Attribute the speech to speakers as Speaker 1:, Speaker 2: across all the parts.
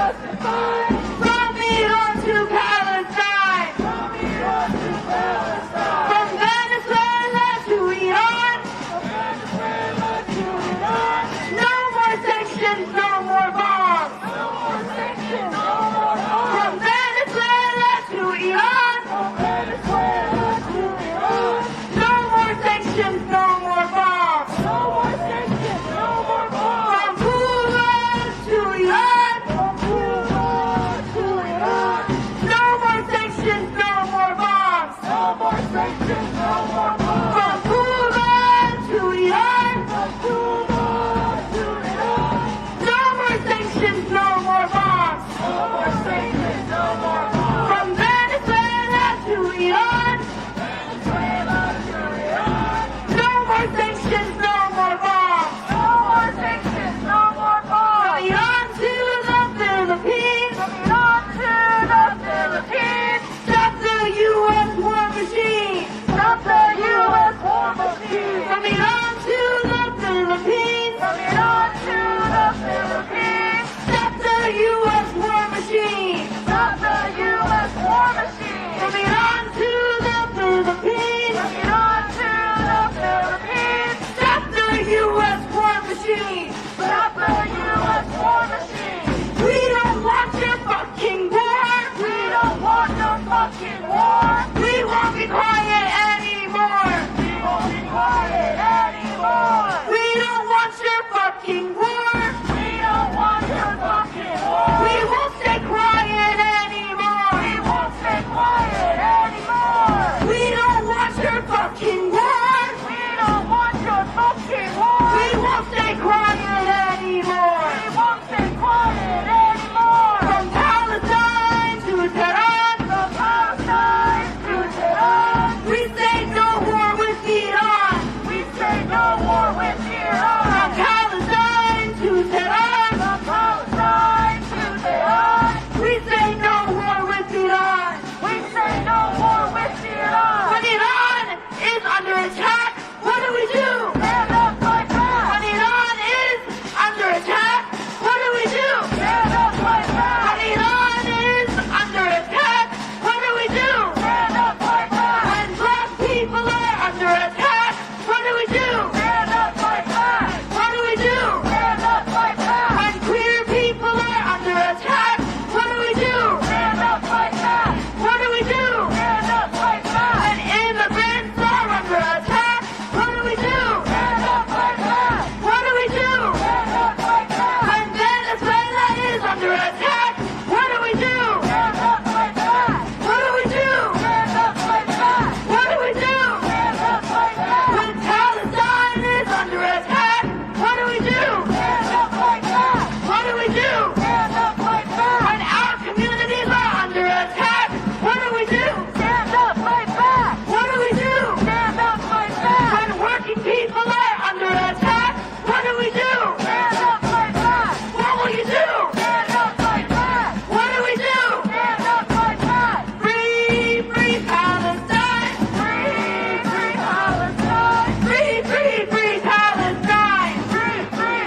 Speaker 1: From Iran to Palestine. From Venezuela to Iran. No more sanctions, no more bombs. From Venezuela to Iran. No more sanctions, no more bombs. From Cuba to Iran. No more sanctions, no more bombs. From Cuba to Iran. No more sanctions, no more bombs. From Venezuela to Iran. No more sanctions, no more bombs. From Iran to the Philippines. Stop the U.S. war machine. From Iran to the Philippines. Stop the U.S. war machine. From Iran to the Philippines. Stop the U.S. war machine. We don't want your fucking war. We won't be quiet anymore. We don't want your fucking war. We won't stay quiet anymore. We don't want your fucking war. We won't stay quiet anymore. From Palestine to Tehran. We say no war with Iran. From Palestine to Tehran. We say no war with Iran. When Iran is under attack, what do we do? When Iran is under attack, what do we do? When Iran is under attack, what do we do? When black people are under attack, what do we do? What do we do? When queer people are under attack, what do we do? What do we do? When immigrants are under attack, what do we do? What do we do? When Venezuela is under attack, what do we do? What do we do? What do we do? When Palestine is under attack, what do we do? What do we do? When our communities are under attack, what do we do? What do we do? When working people are under attack, what do we do? What will you do? What do we do? Free, free Palestine. Free, free Palestine. Free, free, free Palestine. Free, free,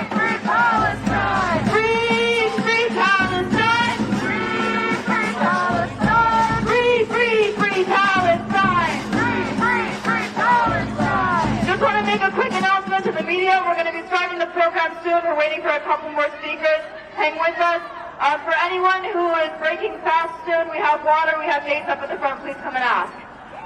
Speaker 1: free Palestine. Free, free Palestine. Free, free, free Palestine. Just want to make a quick announcement to the media. We're going to be starting the program soon. We're waiting for a couple more speakers. Hang with us. For anyone who is breaking fast soon, we have water, we have dates up at the front. Please come and ask.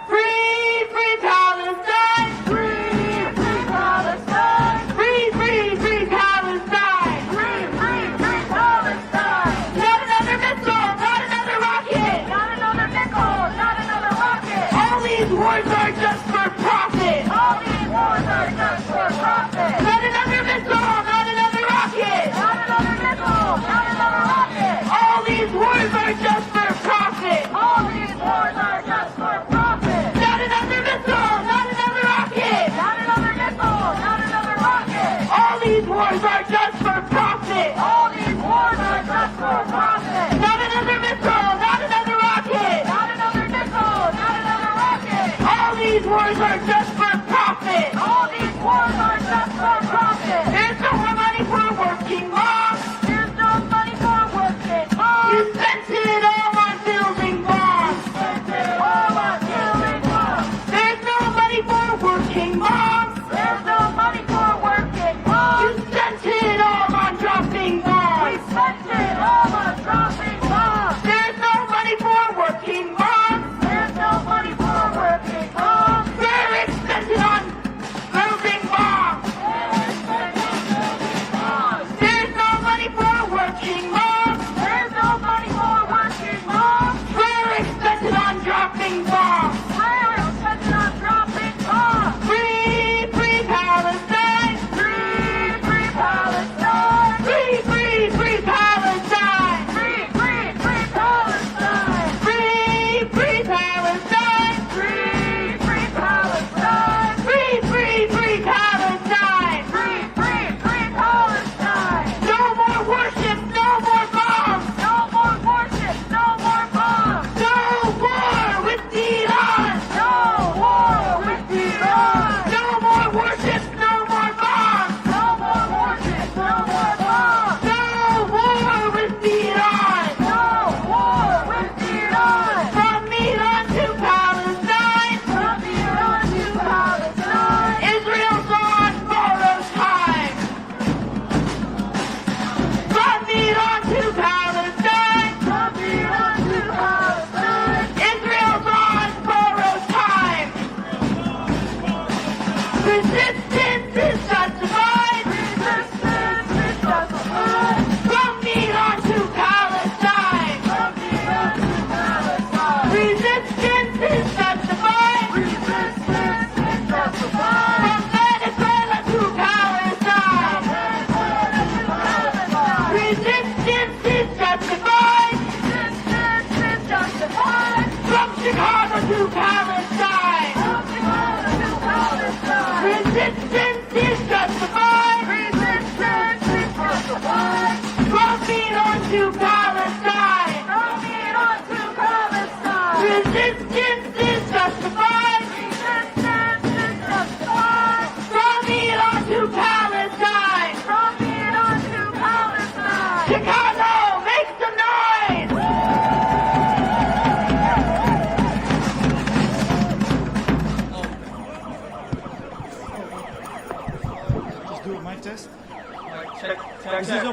Speaker 1: Free, free Palestine. Free, free Palestine. Free, free, free Palestine. Free, free, free Palestine. Not another missile, not another rocket. Not another nickel, not another rocket. All these wars are just for profit. All these wars are just for profit. Not another missile, not another rocket. Not another nickel, not another rocket. All these wars are just for profit. All these wars are just for profit. Not another missile, not another rocket. Not another nickel, not another rocket. All these wars are just for profit. All these wars are just for profit. Not another missile, not another rocket. Not another nickel, not another rocket. All these wars are just for profit. All these wars are just for profit. There's no more money for working moms. There's no money for working moms.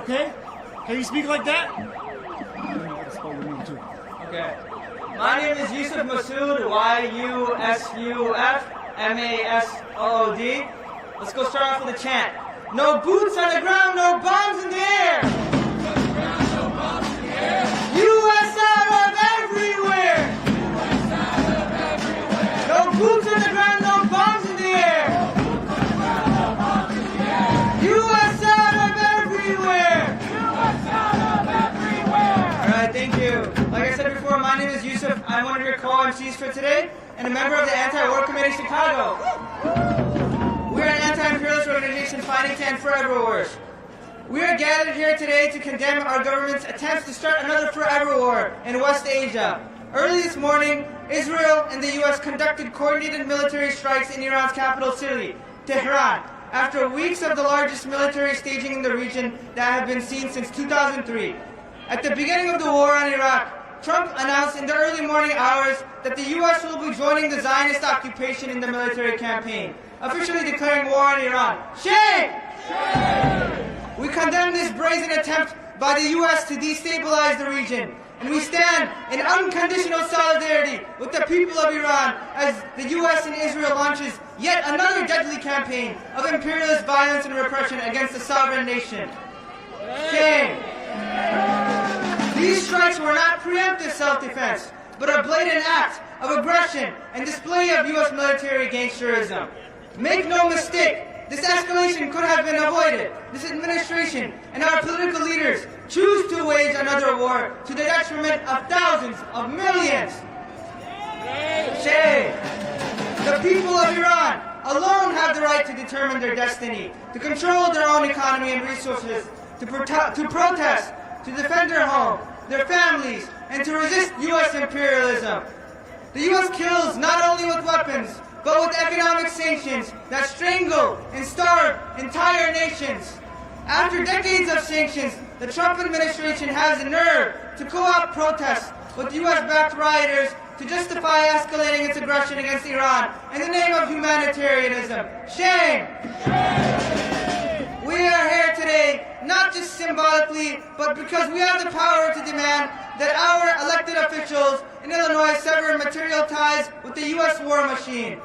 Speaker 2: okay? Can you speak like that?
Speaker 3: Okay. My name is Yousef Masood, Yusuf Masood. Let's go start off with a chant. No boots on the ground, no bombs in the air. U.S. out of everywhere. No boots on the ground, no bombs in the air. U.S. out of everywhere. All right, thank you. Like I said before, my name is Yousef. I'm one of your co-MCs for today and a member of the Anti-War Committee Chicago. We're an anti-imperialist organization fighting to end forever wars. We are gathered here today to condemn our government's attempts to start another forever war in West Asia. Early this morning, Israel and the U.S. conducted coordinated military strikes in Iran's capital city, Tehran, after weeks of the largest military staging in the region that have been seen since 2003. At the beginning of the war on Iraq, Trump announced in the early morning hours that the U.S. will be joining the Zionist occupation in the military campaign, officially declaring war on Iran. Shame! Shame! We condemn this brazen attempt by the U.S. to destabilize the region, and we stand in unconditional solidarity with the people of Iran as the U.S. and Israel launches yet another deadly campaign of imperialist violence and repression against a sovereign nation. Shame! These strikes were not preemptive self-defense, but a blatant act of aggression and display of U.S. military gangsterism. Make no mistake, this escalation could have been avoided. This administration and our political leaders choose to wage another war to the detriment of thousands of millions. Shame! The people of Iran alone have the right to determine their destiny, to control their own economy and resources, to protest, to defend their home, their families, and to resist U.S. imperialism. The U.S. kills not only with weapons, but with economic sanctions that strangle and starve entire nations. After decades of sanctions, the Trump administration has the nerve to co-opt protests with U.S.-backed rioters to justify escalating its aggression against Iran in the name of humanitarianism. Shame! We are here today, not just symbolically, but because we have the power to demand that our elected officials in Illinois sever material ties with the U.S. war machine.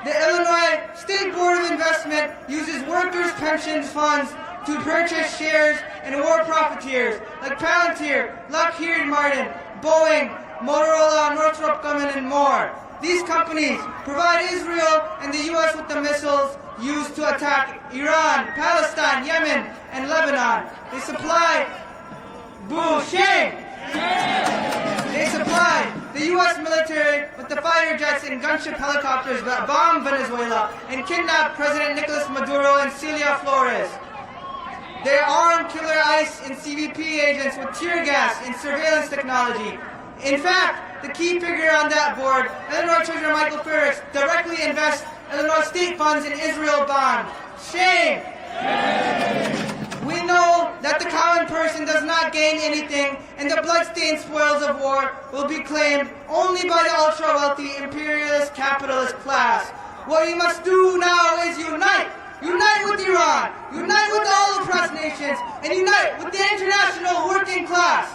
Speaker 3: The Illinois State Board of Investment uses workers' pensions funds to purchase shares in war profiteers like Palantir, Lockheed Martin, Boeing, Motorola, Northrop Grumman, and more. These companies provide Israel and the U.S. with the missiles used to attack Iran, Palestine, Yemen, and Lebanon. They supply, shame! They supply the U.S. military with the fighter jets and gunship helicopters that bomb Venezuela and kidnap President Nicolas Maduro and Celia Flores. They arm killer ICE and CBP agents with tear gas and surveillance technology. In fact, the key figure on that board, Illinois Treasurer Michael Ferris, directly invests Illinois state funds in Israel bonds. Shame! We know that the common person does not gain anything, and the bloodstained spoils of war will be claimed only by the ultra-wealthy imperialist capitalist class. What we must do now is unite. Unite with Iran, unite with all oppressed nations, and unite with the international working class.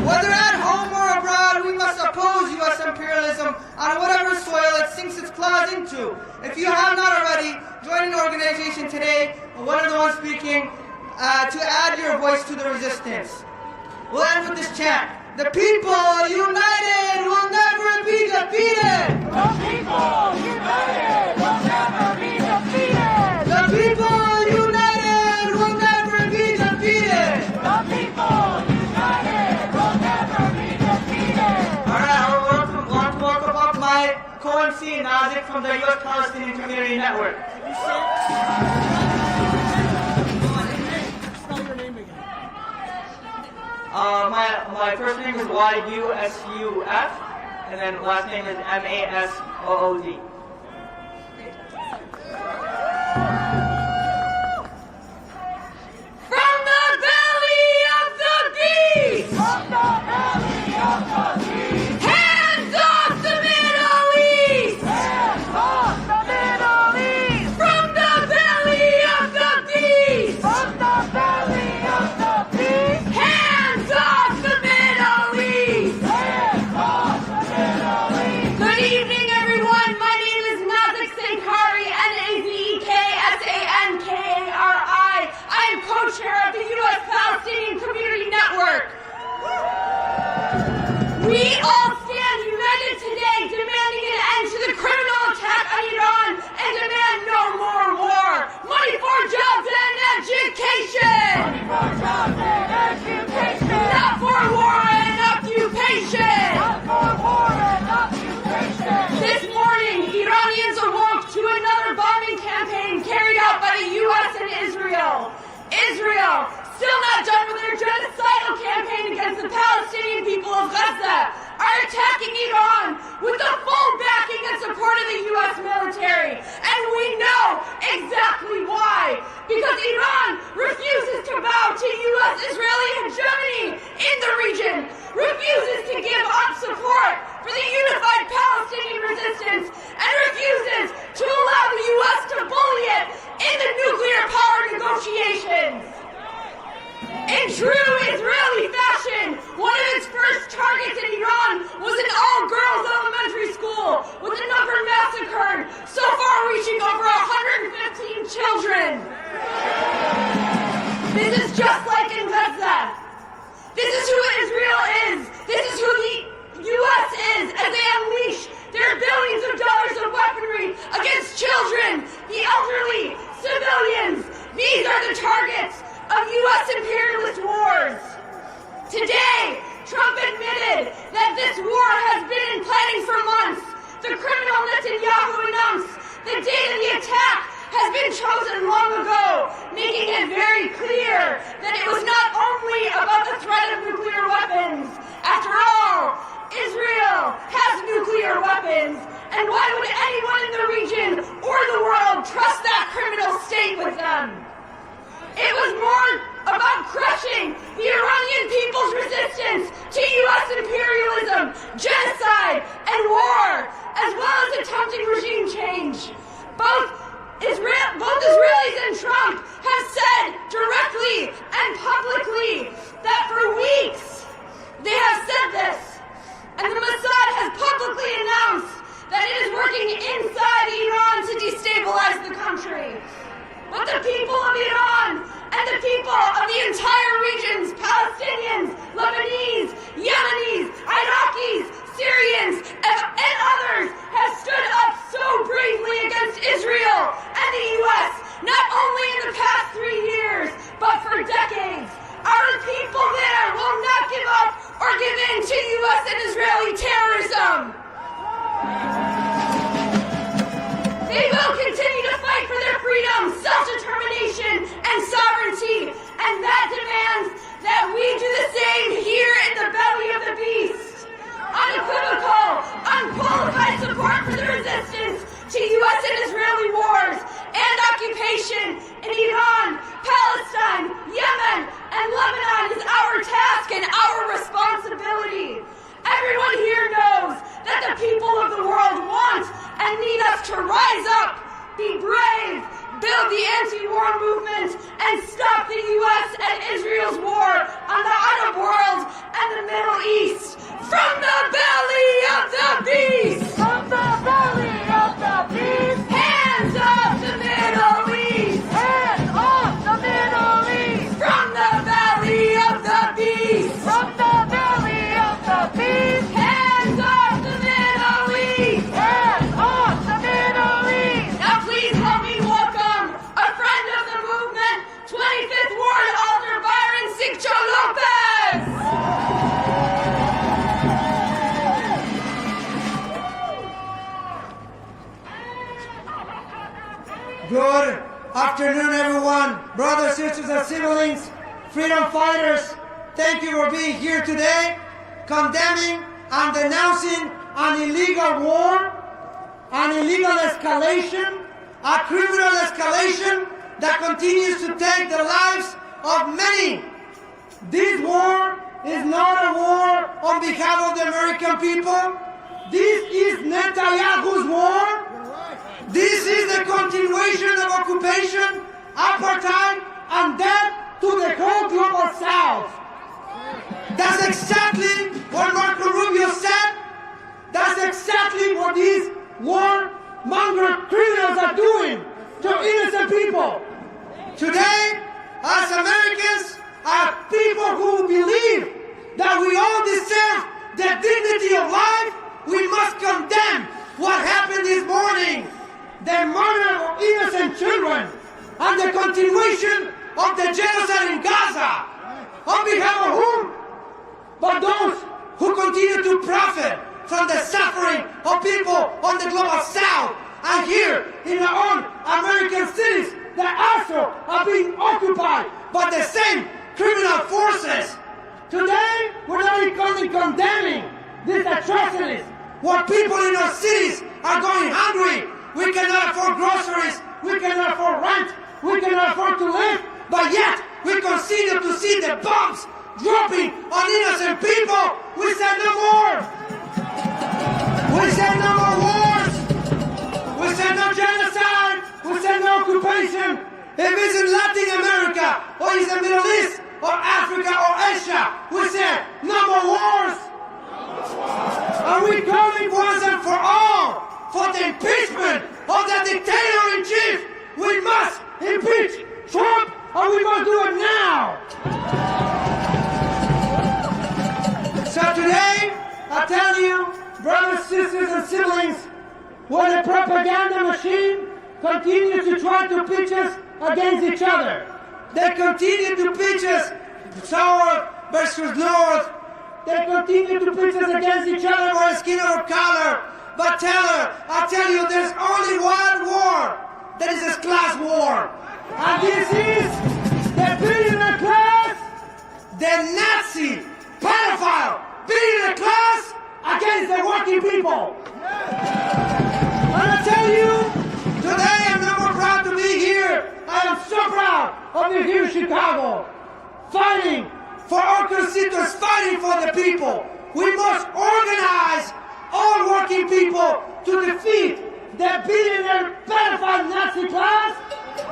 Speaker 3: Whether at home or abroad, we must oppose U.S. imperialism on whatever soil it sinks its claws into. If you have not already, join an organization today, one of the ones speaking, to add your voice to the resistance. We'll end with this chant. The people united will never be defeated!
Speaker 1: The people united will never be defeated!
Speaker 3: The people united will never be defeated!
Speaker 1: The people united will never be defeated!
Speaker 3: Alright, I want to welcome up my co-MC Nazik from the U.S. Palestinian Community Network. My first name is Yousef, and then last name is Masood.
Speaker 1: From the belly of the beast! From the belly of the beast! Hands off the Middle East! Hands off the Middle East! From the belly of the We all stand united today demanding an end to the criminal attack on Iran and demand no more war. Money for jobs and education. Money for jobs and education. Not for war and occupation. Not for war and occupation. This morning, Iranians awoke to another bombing campaign carried out by the U.S. and Israel. Israel, still not done with their genocidal campaign against the Palestinian people of Gaza, are attacking Iran with the full backing and support of the U.S. military. And we know exactly why. Because Iran refuses to bow to U.S.-Israeli hegemony in the region, refuses to give up support for the unified Palestinian resistance, and refuses to allow the U.S. to bully it in the nuclear power negotiations. In true Israeli fashion, one of its first targets in Iran was an all-girls elementary school, with a number massacred, so far reaching over 115 children. This is just like in Gaza. This is who Israel is. This is who the U.S. is as they unleash their billions of dollars of weaponry against children, the elderly, civilians. These are the targets of U.S. imperialist wars. Today, Trump admitted that this war has been in planning for months. The criminal Netanyahu announced the date of the attack has been chosen long ago, making it very clear that it was not only about the threat of nuclear weapons. After all, Israel has nuclear weapons, and why would anyone in the region or the world trust that criminal state with them? It was more about crushing the Iranian people's resistance to U.S. imperialism, genocide, and war, as well as attempting regime change. Both Israelis and Trump have said directly and publicly that for weeks they have said this, and the Mossad has publicly announced that it is working inside Iran to destabilize the country. But the people of Iran and the people of the entire regions, Palestinians, Lebanese, Yemenis, Iraqis, Syrians, and others, have stood up so bravely against Israel and the U.S., not only in the past 3 years, but for decades. Our people there will not give up or give in to U.S. and Israeli terrorism. They will continue to fight for their freedom, self-determination, and sovereignty, and that demands that we do the same here in the belly of the beast. Unequivocal, unqualified support for the resistance to U.S. and Israeli wars and occupation in Iran, Palestine, Yemen, and Lebanon is our task and our responsibility. Everyone here knows that the people of the world want and need us to rise up, be brave, build the anti-war movement, and stop the U.S. and Israel's war on the Arab world and the Middle East. From the belly of the beast! From the belly of the beast! Hands off the Middle East! Hands off the Middle East! From the belly of the beast! From the belly of the beast! Hands off the Middle East! Hands off the Middle East! Now please help me welcome a friend of the movement, 25th Ward Alder Byron Sigcho-Lopez!
Speaker 4: Good afternoon, everyone. Brothers, sisters, and siblings, freedom fighters, thank you for being here today, condemning and denouncing an illegal war, an illegal escalation, a criminal escalation that continues to take the lives of many. This war is not a war on behalf of the American people. This is Netanyahu's war. This is the continuation of occupation, apartheid, and death to the whole global south. That's exactly what Marco Rubio said. That's exactly what these warmonger criminals are doing to innocent people. Today, as Americans, as people who believe that we all deserve the dignity of life, we must condemn what happened this morning, the murder of innocent children, and the continuation of the genocide in Gaza. On behalf of whom? But those who continue to profit from the suffering of people on the global south, and here in our own American cities that also are being occupied by the same criminal forces. Today, we're not only condemning these atrocities, where people in our cities are going hungry. We cannot afford groceries, we cannot afford rent, we cannot afford to live, but yet we continue to see the bombs dropping on innocent people. We said no more. We said no more wars. We said no genocide. We said no occupation. If it's in Latin America, or it's the Middle East, or Africa, or Asia, we said no more wars. Are we calling once and for all for the impeachment of the dictator-in-chief? We must impeach Trump, and we must do it now. So today, I tell you, brothers, sisters, and siblings, when the propaganda machine continues to try to pitch us against each other, they continue to pitch us south versus north. They continue to pitch us against each other for skin or color. But I tell you, there's only one war. That is a class war. And this is the billionaire class, the Nazi, pedophile, billionaire class against the working people. And I tell you, today I'm not more proud to be here. I am so proud of being here in Chicago, fighting for our constituents, fighting for the people. We must organize all working people to defeat the billionaire pedophile Nazi class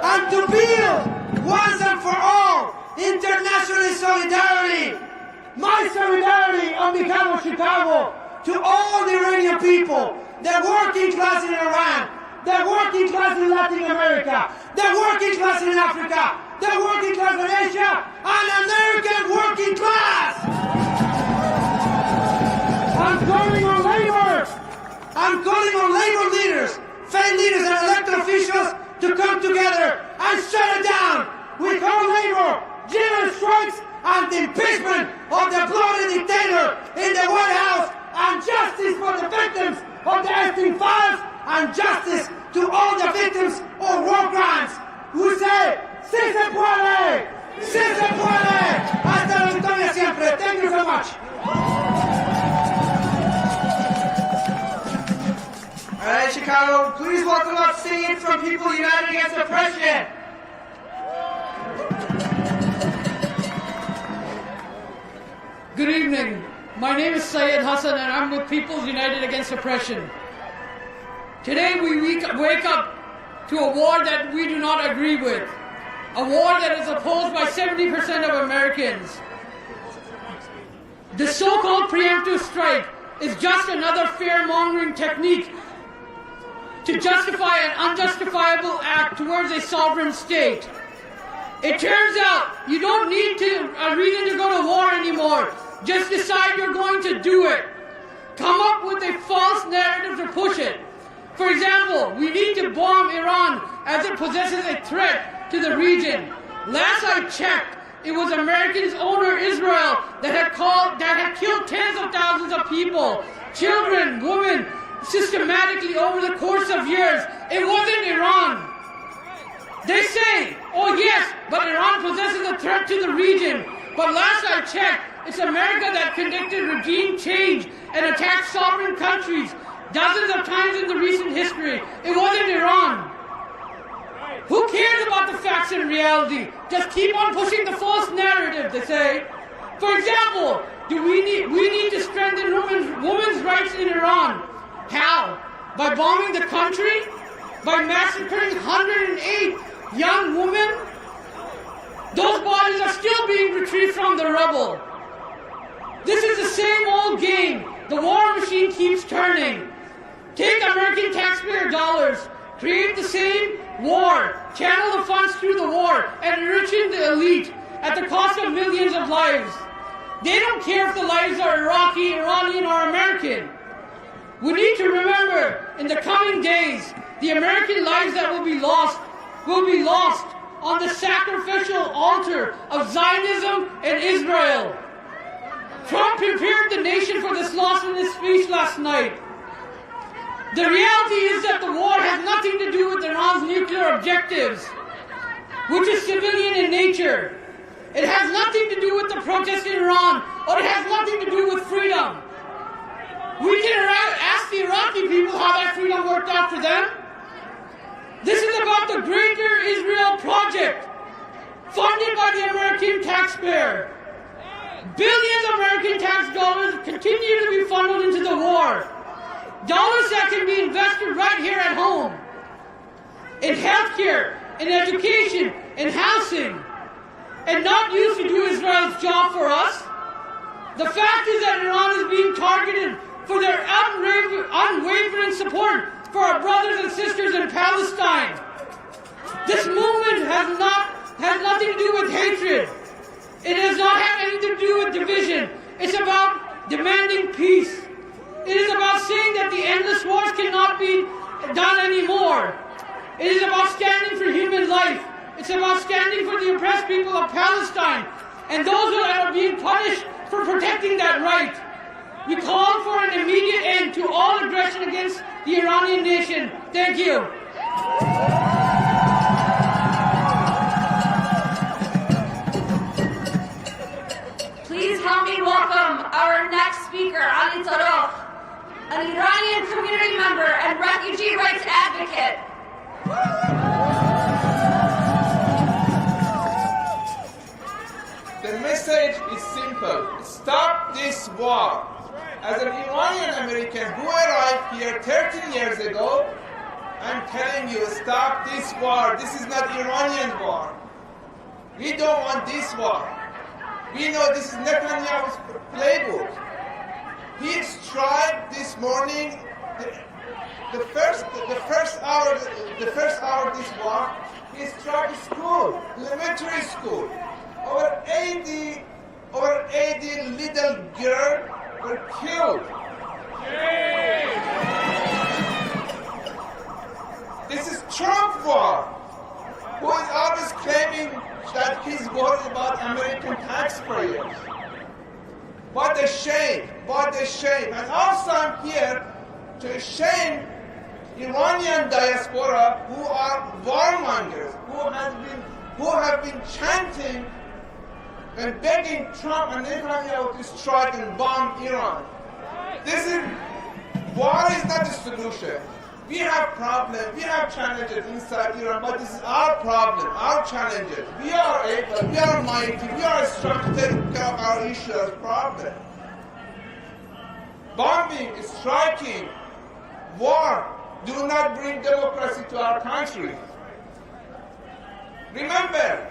Speaker 4: and to build once and for all international solidarity. My solidarity on behalf of Chicago to all the Iranian people, the working class in Iran, the working class in Latin America, the working class in Africa, the working class in Asia, and American working class. I'm calling on labor. I'm calling on labor leaders, faith leaders, and elected officials to come together and shut it down. We call labor, general strikes, and the impeachment of the bloody dictator in the White House, and justice for the victims of the Epstein files, and justice to all the victims of war crimes. We say, si se puede! Si se puede! Hasta la victoria siempre. Thank you so much.
Speaker 3: All right, Chicago, please welcome up singing from People United Against Oppression.
Speaker 5: Good evening. My name is Hassan, and I'm with People United Against Oppression. Today we wake up to a war that we do not agree with. A war that is opposed by 70% of Americans. The so-called preemptive strike is just another fear-mongering technique to justify an unjustifiable act towards a sovereign state. It turns out you don't need a reason to go to war anymore. Just decide you're going to do it. Come up with a false narrative to push it. For example, we need to bomb Iran as it possesses a threat to the region. Last I checked, it was Americans' owner Israel that had killed tens of thousands of people, children, women, systematically over the course of years. It wasn't Iran. They say, oh yes, but Iran possesses a threat to the region. But last I checked, it's America that conducted regime change and attacked sovereign countries dozens of times in the recent history. It wasn't Iran. Who cares about the facts and reality? Just keep on pushing the false narrative, they say. For example, we need to strengthen women's rights in Iran. How? By bombing the country? By massacring 108 young women? Those bodies are still being retrieved from the rubble. This is the same old game. The war machine keeps turning. Take American taxpayer dollars, create the same war, channel the funds through the war, and enriching the elite at the cost of millions of lives. They don't care if the lives are Iraqi, Iranian, or American. We need to remember, in the coming days, the American lives that will be lost on the sacrificial altar of Zionism and Israel. Trump prepared the nation for this loss in his speech last night. The reality is that the war has nothing to do with Iran's nuclear objectives, which is civilian in nature. It has nothing to do with the protests in Iran, or it has nothing to do with freedom. We can ask the Iraqi people how that freedom worked out for them. This is about the greater Israel project, funded by the American taxpayer. Billions of American tax dollars continue to be funneled into the war. Dollars that can be invested right here at home, in healthcare, in education, in housing, and not used to do Israel's job for us. The fact is that Iran is being targeted for their unwavering support for our brothers and sisters in Palestine. This movement has nothing to do with hatred. It does not have anything to do with division. It's about demanding peace. It is about saying that the endless wars cannot be done anymore. It is about standing for human life. It's about standing for the oppressed people of Palestine and those that are being punished for protecting that right. We call for an immediate end to all aggression against the Iranian nation. Thank you.
Speaker 1: Please help me welcome our next speaker, Ali Tarokh, an Iranian community member and refugee rights advocate.
Speaker 6: The message is simple. Stop this war. As an Iranian American who arrived here 13 years ago, I'm telling you, stop this war. This is not Iranian war. We don't want this war. We know this is Netanyahu's playbook. He struck this morning, the first hour of this war, he struck a school, elementary school. Over 80 little girls were killed. This is Trump war, who is always claiming that he's worried about American taxpayers. What a shame, what a shame. And also I'm here to shame Iranian diaspora who are warmongers, who have been chanting and begging Trump and Netanyahu to strike and bomb Iran. War is not the solution. We have problems, we have challenges inside Iran, but this is our problem, our challenges. We are able, we are mighty, we are strong to take care of our issues, problem. Bombing, striking, war do not bring democracy to our country. Remember,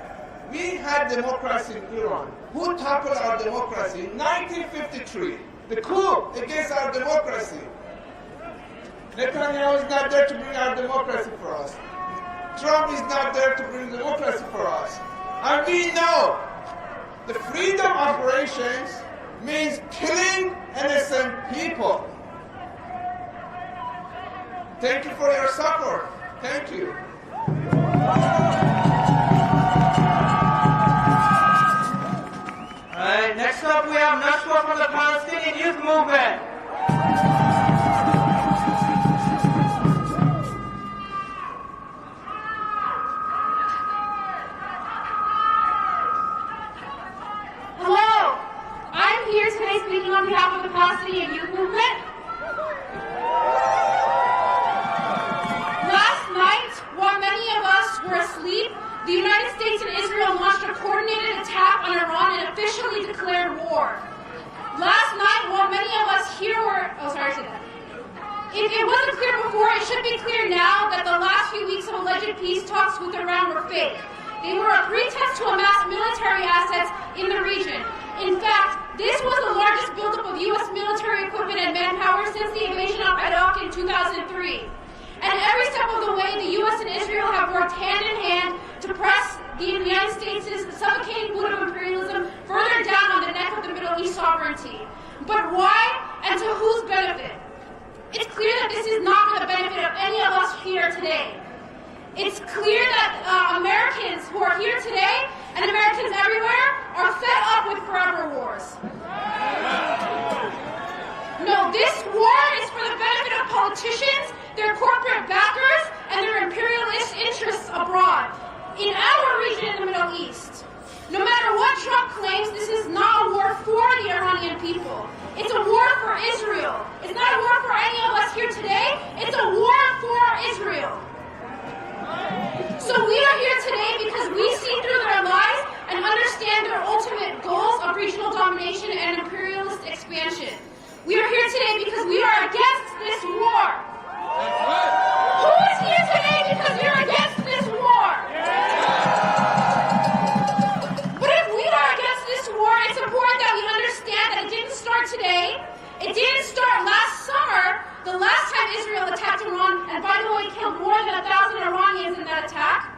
Speaker 6: we had democracy in Iran. Who toppled our democracy? In 1953, the coup against our democracy. Netanyahu is not there to bring our democracy for us. Trump is not there to bring democracy for us. And we know the freedom operations means killing innocent people. Thank you for your support. Thank you.
Speaker 3: All right, next up we have Nashwa from the Palestinian Youth Movement.
Speaker 1: Hello, I'm here today speaking on behalf of the Palestinian Youth Movement. Last night, while many of us were asleep, the United States and Israel launched a coordinated attack on Iran and officially declared war. Last night, while many of us here were... Oh, sorry, I said that. If it wasn't clear before, it should be clear now that the last few weeks of alleged peace talks with Iran were fake. They were a pretext to amass military assets in the region. In fact, this was the largest buildup of U.S. military equipment and manpower since the invasion of Iraq in 2003. And every step of the way, the U.S. and Israel have worked hand in hand to press the United States' suffocating boot of imperialism further down on the neck of the Middle
Speaker 7: Middle East sovereignty. But why and to whose benefit? It's clear that this is not for the benefit of any of us here today. It's clear that Americans who are here today and Americans everywhere are fed up with forever wars. No, this war is for the benefit of politicians, their corporate backers, and their imperialist interests abroad, in our region in the Middle East. No matter what Trump claims, this is not a war for the Iranian people. It's a war for Israel. It's not a war for any of us here today. It's a war for Israel. So we are here today because we see through their lies and understand their ultimate goals of regional domination and imperialist expansion. We are here today because we are against this war. Who is here today because we are against this war? But if we are against this war, it's important that we understand that it didn't start today. It didn't start last summer, the last time Israel attacked Iran, and by the way, killed more than 1,000 Iranians in that attack.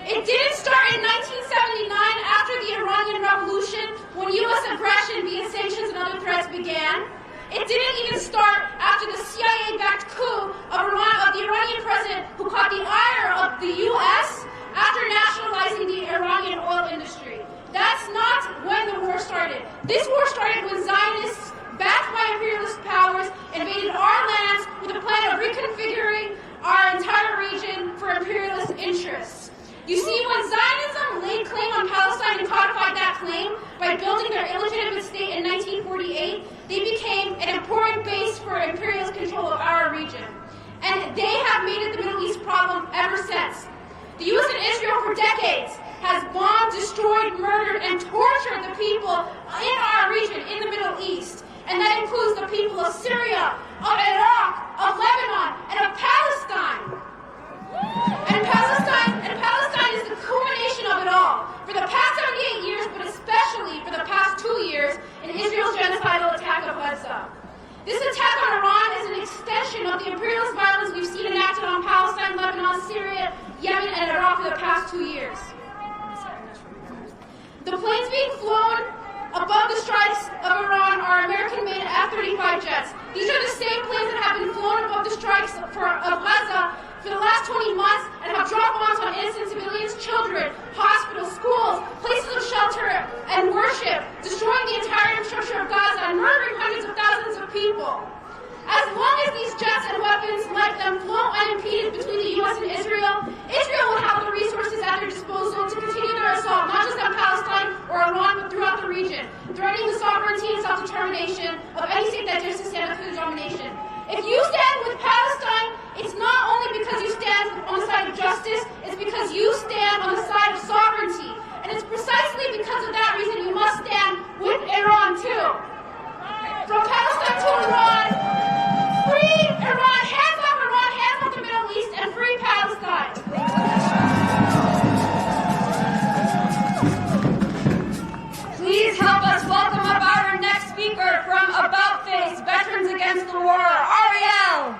Speaker 7: It didn't start in 1979 after the Iranian Revolution, when U.S. aggression via sanctions and other threats began. It didn't even start after the CIA-backed coup of the Iranian president who caught the ire of the U.S. after nationalizing the Iranian oil industry. That's not when the war started. This war started when Zionists, backed by imperialist powers, invaded our lands with a plan of reconfiguring our entire region for imperialist interests. You see, when Zionism laid claim on Palestine and codified that claim by building their illegitimate state in 1948, they became an important base for imperialist control of our region. And they have made it the Middle East problem ever since. The U.S. and Israel for decades has bombed, destroyed, murdered, and tortured the people in our region, in the Middle East. And that includes the people of Syria, of Iraq, of Lebanon, and of Palestine. And Palestine is the culmination of it all. For the past 78 years, but especially for the past 2 years, in Israel's genocidal attack of Gaza. This attack on Iran is an extension of the imperialist violence we've seen enacted on Palestine, Lebanon, Syria, Yemen, and Iraq for the past 2 years. The planes being flown above the strikes of Iran are American-made F-35 jets. These are the same planes that have been flown above the strikes of Gaza for the last 20 months and have dropped bombs on innocent civilians, children, hospitals, schools, places of shelter and worship, destroying the entire infrastructure of Gaza and murdering hundreds of thousands of people. As long as these jets and weapons like them flow unimpeded between the U.S. and Israel will have the resources at their disposal to continue their assault, not just on Palestine or Iran, but throughout the region, threatening the sovereignty and self-determination of any state that dares to stand up to the domination. If you stand with Palestine, it's not only because you stand on the side of justice, it's because you stand on the side of sovereignty. And it's precisely because of that reason you must stand with Iran too. From Palestine to Iran, free Iran, hands off the Middle East, and free Palestine. Please help us welcome up our next speaker from About Face, Veterans Against the War, Ariel.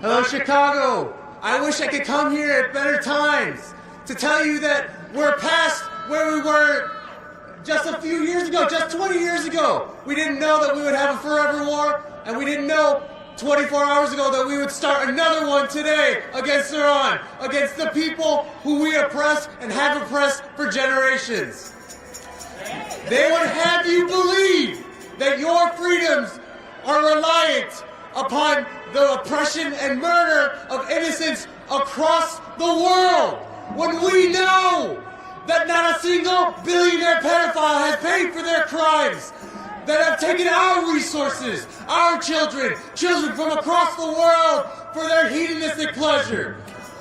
Speaker 4: Hello, Chicago. I wish I could come here at better times to tell you that we're past where we were just a few years ago, just 20 years ago. We didn't know that we would have a forever war, and we didn't know 24 hours ago that we would start another one today against Iran, against the people who we oppress and have oppressed for generations. They would have you believe that your freedoms are reliant upon the oppression and murder of innocents across the world, when we know that not a single billionaire pedophile has paid for their crimes, that have taken our resources, our children from across the world for their hedonistic pleasure.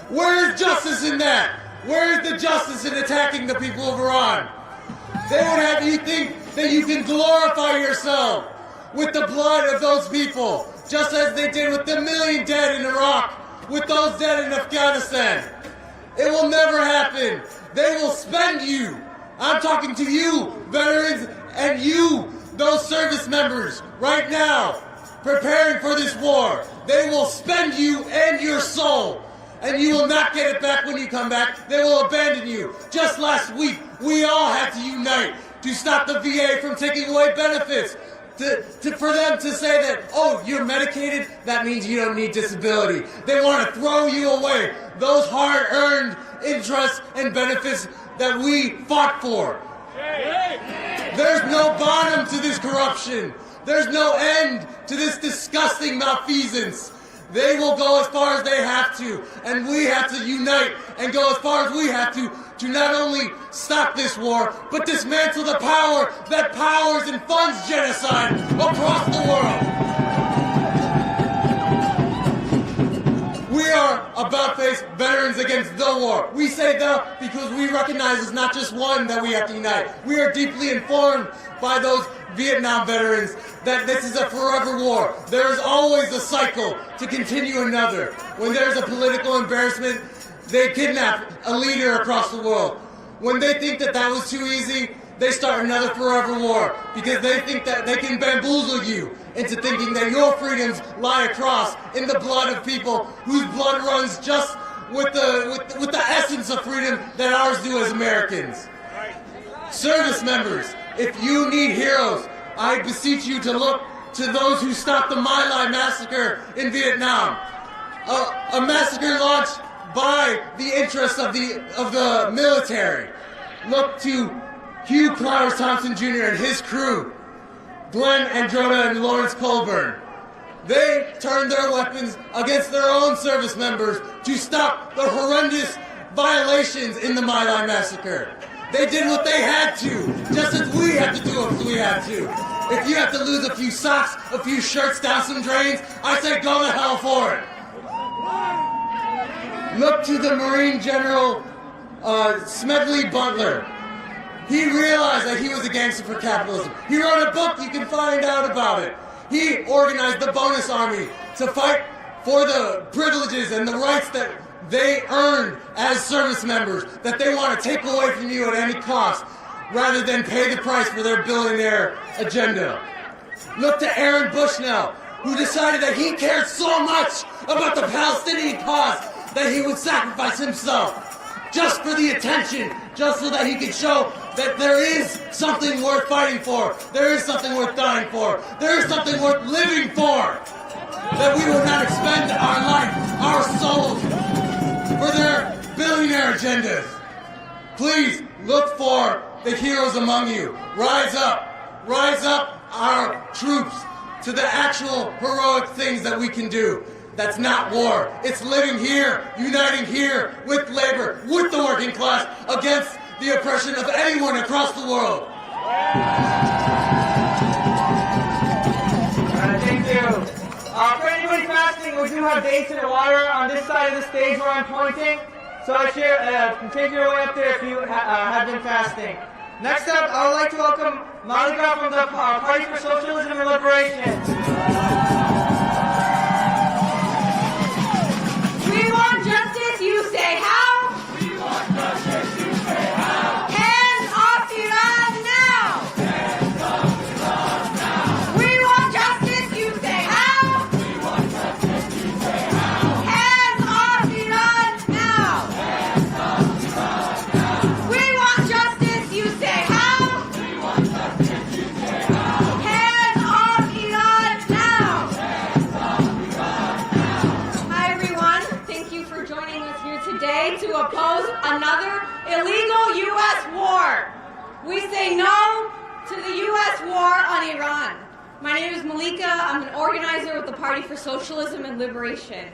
Speaker 4: Where is justice in that? Where is the justice in attacking the people of Iran? They would have you think that you can glorify yourself with the blood of those people, just as they did with the million dead in Iraq, with those dead in Afghanistan. It will never happen. They will spend you. I'm talking to you, veterans, and you, those service members, right now, preparing for this war. They will spend you and your soul.
Speaker 8: and you will not get it back when you come back. They will abandon you. Just last week, we all had to unite to stop the VA from taking away benefits. For them to say that, oh, you're medicated, that means you don't need disability. They want to throw you away. Those hard-earned interests and benefits that we fought for. There's no bottom to this corruption. There's no end to this disgusting malfeasance. They will go as far as they have to, and we have to unite and go as far as we have to not only stop this war, but dismantle the power that powers and funds genocide across the world. We are about-face veterans against the war. We say the because we recognize it's not just one that we have to unite. We are deeply informed by those Vietnam veterans that this is a forever war. There is always a cycle to continue another. When there's a political embarrassment, they kidnap a leader across the world. When they think that that was too easy, they start another forever war because they think that they can bamboozle you into thinking that your freedoms lie across in the blood of people whose blood runs just with the essence of freedom that ours do as Americans. Service members, if you need heroes, I beseech you to look to those who stopped the My Lai massacre in Vietnam. A massacre launched by the interests of the military. Look to Hugh Clowers Thompson Jr. and his crew, Glenn Androna and Lawrence Colburn. They turned their weapons against their own service members to stop the horrendous violations in the My Lai massacre. They did what they had to, just as we have to do what we had to. If you have to lose a few socks, a few shirts down some drains, I say go to hell for it. Look to the Marine General Smedley Butler. He realized that he was a gangster for capitalism. He wrote a book, you can find out about it. He organized the Bonus Army to fight for the privileges and the rights that they earned as service members, that they want to take away from you at any cost, rather than pay the price for their billionaire agenda. Look to Aaron Bushnell, who decided that he cared so much about the Palestinian cause that he would sacrifice himself just for the attention, just so that he could show that there is something worth fighting for, there is something worth dying for, there is something worth living for, that we will not expend our life, our souls, for their billionaire agendas. Please look for the heroes among you. Rise up our troops to the actual heroic things that we can do. That's not war. It's living here, uniting here with labor, with the working class, against the oppression of anyone across the world.
Speaker 3: Thank you. For anybody fasting, we do have dates in the water on this side of the stage where I'm pointing. So I can take your way up there if you have been fasting. Next up, I would like to welcome Malika from the Party for Socialism and Liberation.
Speaker 7: We want justice, you say how?
Speaker 1: We want justice, you say how?
Speaker 7: Hands off Iran now!
Speaker 1: Hands off Iran now!
Speaker 7: We want justice, you say how?
Speaker 1: We want justice, you say how?
Speaker 7: Hands off Iran now!
Speaker 1: Hands off Iran now!
Speaker 7: We want justice, you say how?
Speaker 1: We want justice, you say how?
Speaker 7: Hands off Iran now!
Speaker 1: Hands off Iran now!
Speaker 7: Hi everyone, thank you for joining us here today to oppose another illegal U.S. war. We say no to the U.S. war on Iran. My name is Malika. I'm an organizer with the Party for Socialism and Liberation.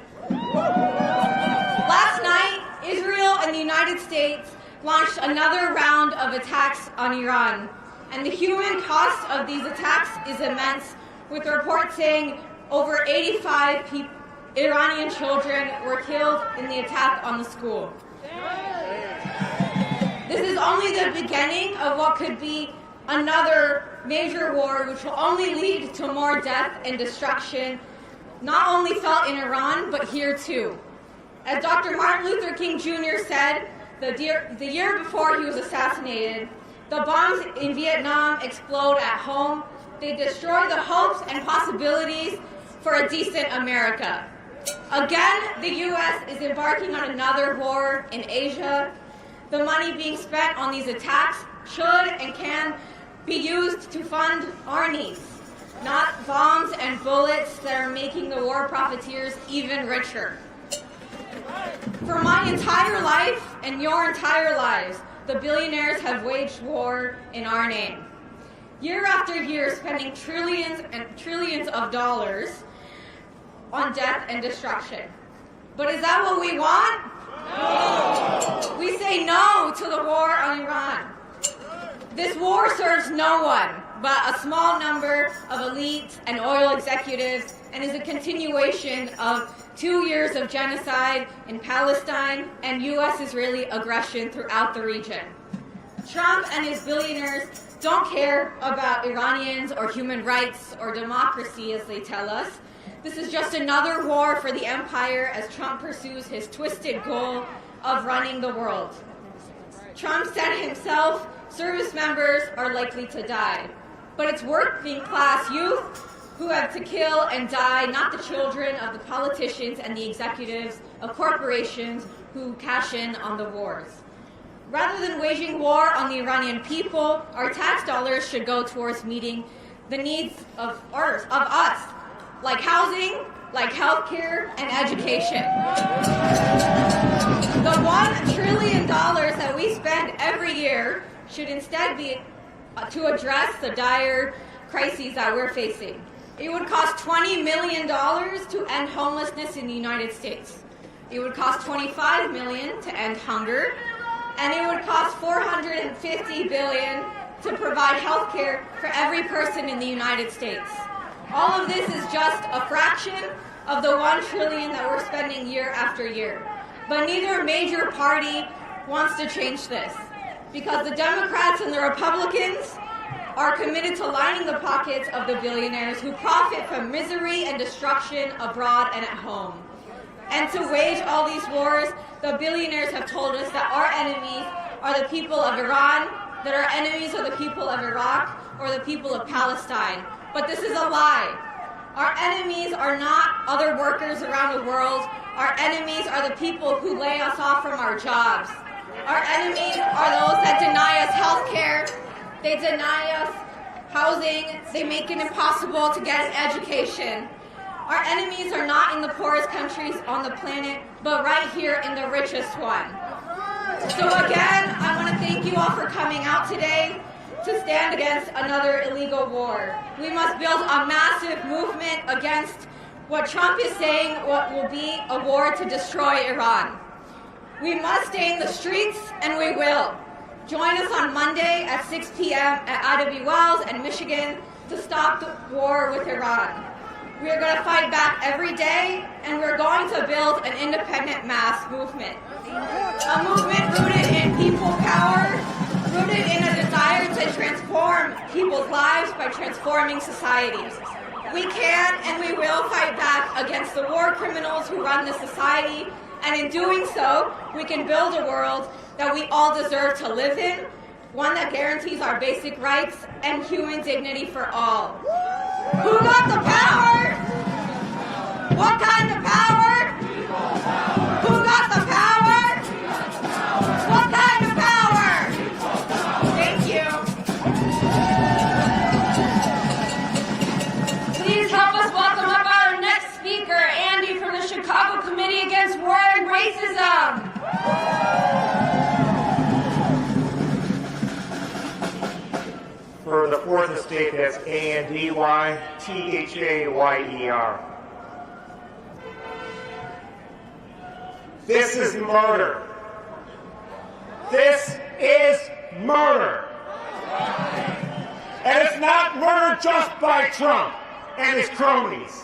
Speaker 7: Last night, Israel and the United States launched another round of attacks on Iran. And the human cost of these attacks is immense, with reports saying over 85 Iranian children were killed in the attack on the school. This is only the beginning of what could be another major war, which will only lead to more death and destruction, not only felt in Iran, but here too. As Dr. Martin Luther King Jr. said the year before he was assassinated, the bombs in Vietnam explode at home. They destroy the hopes and possibilities for a decent America. Again, the U.S. is embarking on another war in Asia. The money being spent on these attacks should and can be used to fund our needs, not bombs and bullets that are making the war profiteers even richer. For my entire life and your entire lives, the billionaires have waged war in our name. Year after year, spending trillions and trillions of dollars on death and destruction. But is that what we want? No! We say no to the war on Iran. This war serves no one but a small number of elites and oil executives and is a continuation of 2 years of genocide in Palestine and U.S.-Israeli aggression throughout the region. Trump and his billionaires don't care about Iranians or human rights or democracy, as they tell us. This is just another war for the empire as Trump pursues his twisted goal of running the world. Trump said himself, service members are likely to die. But it's working class youth who have to kill and die, not the children of the politicians and the executives of corporations who cash in on the wars. Rather than waging war on the Iranian people, our tax dollars should go towards meeting the needs of us, like housing, like healthcare, and education. The $1 trillion that we spend every year should instead be to address the dire crises that we're facing. It would cost $20 million to end homelessness in the United States. It would cost $25 million to end hunger, and it would cost $450 billion to provide health care for every person in the United States. All of this is just a fraction of the $1 trillion that we're spending year after year. But neither major party wants to change this, because the Democrats and the Republicans are committed to lining the pockets of the billionaires who profit from misery and destruction abroad and at home. And to wage all these wars, the billionaires have told us that our enemies are the people of Iran, that our enemies are the people of Iraq, or the people of Palestine. But this is a lie. Our enemies are not other workers around the world. Our enemies are the people who lay us off from our jobs. Our enemies are those that deny us health care, they deny us housing, they make it impossible to get an education. Our enemies are not in the poorest countries on the planet, but right here in the richest one. So again, I want to thank you all for coming out today to stand against another illegal war. We must build a massive movement against what Trump is saying what will be a war to destroy Iran. We must stay in the streets, and we will. Join us on Monday at 6 p.m. at Ida B. Wells and Michigan to stop the war with Iran. We are going to fight back every day, and we're going to build an independent mass movement. A movement rooted in people power, rooted in a desire to transform people's lives by transforming societies. We can and we will fight back against the war criminals who run this society, and in doing so, we can build a world that we all deserve to live in, one that guarantees our basic rights and human dignity for all. Who got the power? What kind of power? Who got the power? What kind of power? Thank you. Please help us welcome up our next speaker, Andy from the Chicago Committee Against War and Racism.
Speaker 9: For the fourth estate, that's A-N-D-Y-T-H-A-Y-E-R. This is murder. This is murder. And it's not murder just by Trump and his cronies.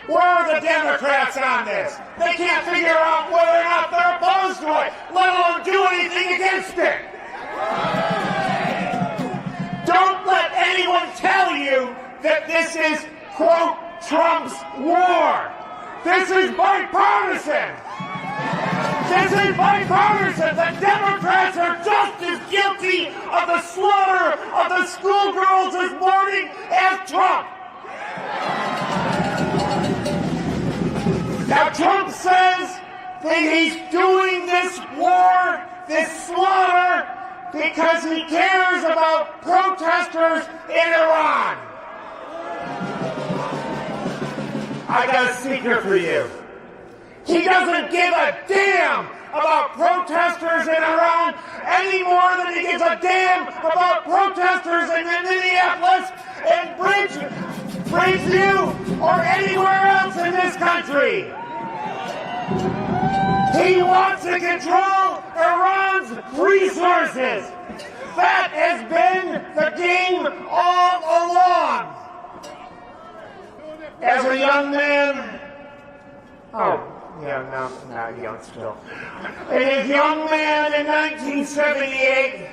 Speaker 9: Where are the Democrats on this? They can't figure out whether or not they're opposed to it, let alone do anything against it. Don't let anyone tell you that this is, quote, Trump's war. This is bipartisan. This is bipartisan. The Democrats are just as guilty of the slaughter of the schoolgirls this morning as Trump. Now Trump says that he's doing this war, this slaughter, because he cares about protesters in Iran. I got a secret for you. He doesn't give a damn about protesters in Iran any more than he gives a damn about protesters in Minneapolis and Bridgeview or anywhere else in this country. He wants to control Iran's resources. That has been the game all along. As a young man, young still. As a young man in 1978,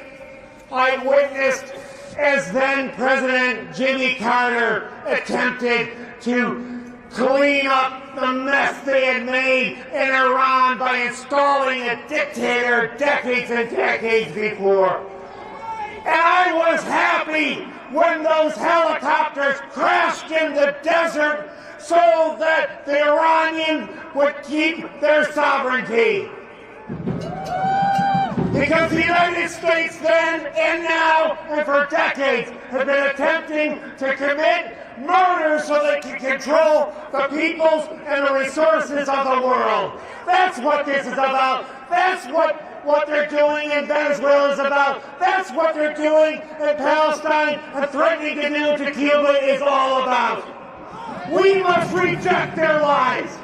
Speaker 9: I witnessed as then President Jimmy Carter attempted to clean up the mess they had made in Iran by installing a dictator decades and decades before. And I was happy when those helicopters crashed in the desert so that the Iranians would keep their sovereignty. Because the United States then and now and for decades have been attempting to commit murder so they can control the peoples and the resources of the world. That's what this is about. That's what they're doing in Venezuela is about. That's what they're doing in Palestine and threatening to do to Cuba is all about. We must reject their lies.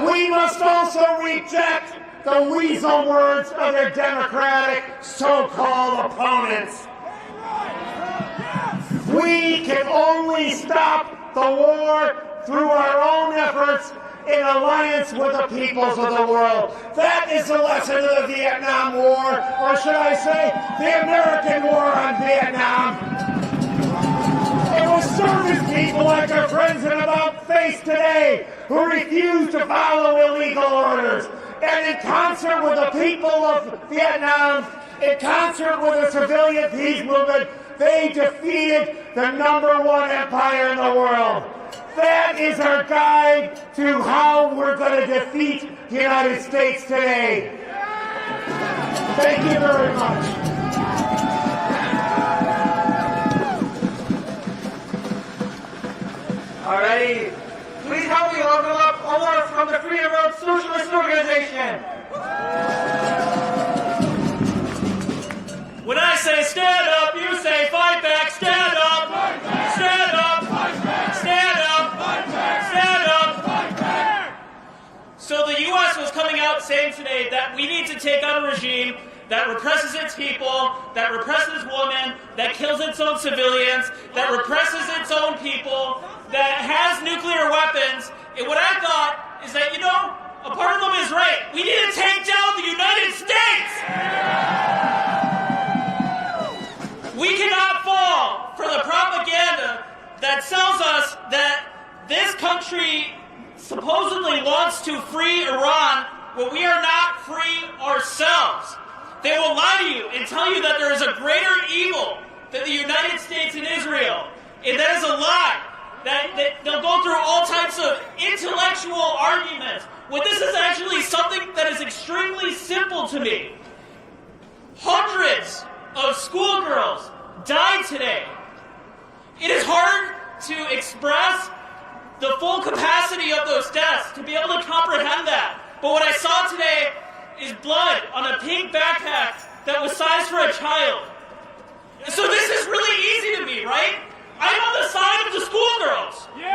Speaker 9: We must also reject the weasel words of their democratic so-called opponents. We can only stop the war through our own efforts in alliance with the peoples of the world. That is the lesson of the Vietnam War, or should I say, the American War on Vietnam. It was service people like our friends in About Face today who refused to follow illegal orders. And in concert with the people of Vietnam, in concert with the civilian peace movement, they defeated the #1 empire in the world. That is our guide to how we're going to defeat the United States today. Thank you very much.
Speaker 3: Alrighty, please help me welcome up Omar from the Freedom Road Socialist Organization.
Speaker 2: When I say stand up, you say fight back. Stand up. Fight back. Stand up. Fight back. Stand up. Fight back. Stand up. Fight back. So the U.S. was coming out saying today that we need to take on a regime that represses its people, that represses women, that kills its own civilians, that represses its own people, that has nuclear weapons. And what I thought is that, a part of them is right. We need to take down the United States! We cannot fall for the propaganda that tells us that this country supposedly wants to free Iran when we are not free ourselves. They will lie to you and tell you that there is a greater evil than the United States and Israel. And that is a lie. That they'll go through all types of intellectual arguments when this is actually something that is extremely simple to me. Hundreds of schoolgirls died today. It is hard to express the full capacity of those deaths, to be able to comprehend that. But what I saw today is blood on a pink backpack that was sized for a child. So this is really easy to me, right? I'm on the side of the schoolgirls. Yeah!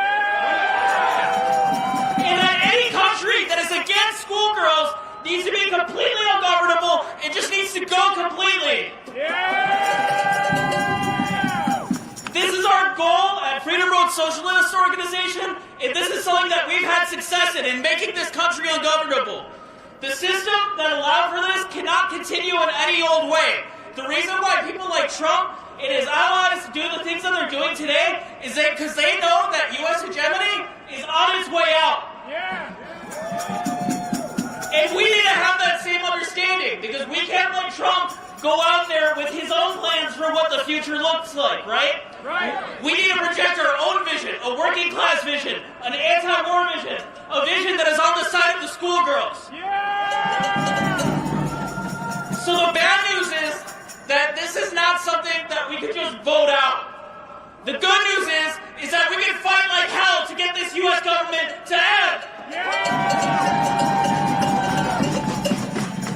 Speaker 2: And that any country that is against schoolgirls needs to be completely ungovernable and just needs to go completely. Yeah! This is our goal at Freedom Road Socialist Organization, and this is something that we've had success in making this country ungovernable. The system that allowed for this cannot continue in any old way. The reason why people like Trump and his allies do the things that they're doing today is that because they know that U.S. hegemony is on its way out. Yeah. And we need to have that same understanding because we can't let Trump go out there with his own plans for what the future looks like, right?
Speaker 9: Right.
Speaker 2: We need to project our own vision, a working class vision, an anti-war vision, a vision that is on the side of the schoolgirls.
Speaker 9: Yeah!
Speaker 2: So the bad news is that this is not something that we could just vote out. The good news is that we can fight like hell to get this U.S. government to end.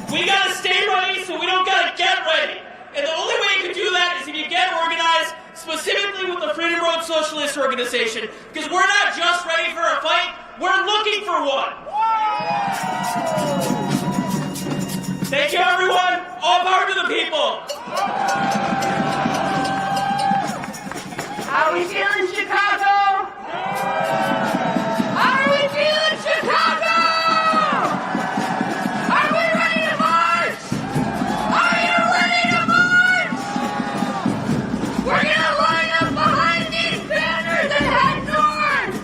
Speaker 2: We gotta stay ready so we don't gotta get ready. And the only way you can do that is if you get organized, specifically with the Freedom Road Socialist Organization, because we're not just ready for a fight, we're looking for one. Thank you, everyone. All power to the people.
Speaker 1: How are we feeling, Chicago? How are we feeling, Chicago? Are we ready to march? Are you ready to march? We're gonna line up behind these banners and head north.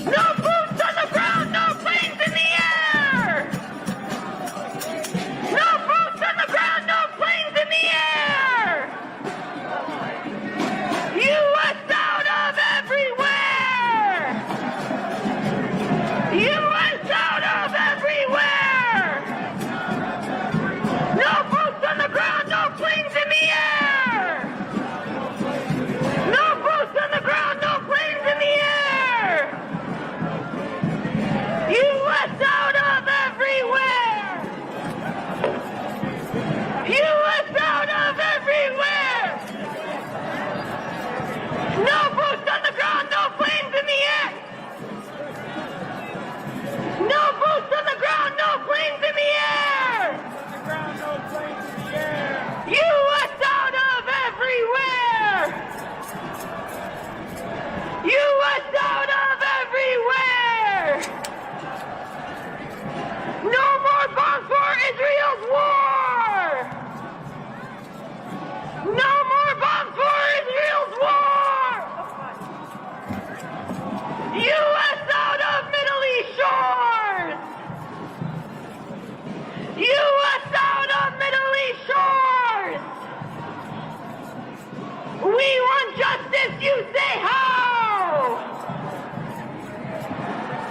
Speaker 1: No boots on the ground, no planes in the air. No boots on the ground, no planes in the air. U.S. out of everywhere. U.S. out of everywhere. No boots on the ground, no planes in the air. No boots on the ground, no planes in the air. U.S. out of everywhere. U.S. out of everywhere. No boots on the ground, no planes in the air. No boots on the ground, no planes in the air. U.S. out of everywhere. U.S. out of everywhere. No more bombs for Israel's war. No more bombs for Israel's war. U.S. out of Middle East shores. U.S. out of Middle East shores. We want justice, you say how?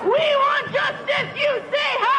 Speaker 1: We want justice, you say how?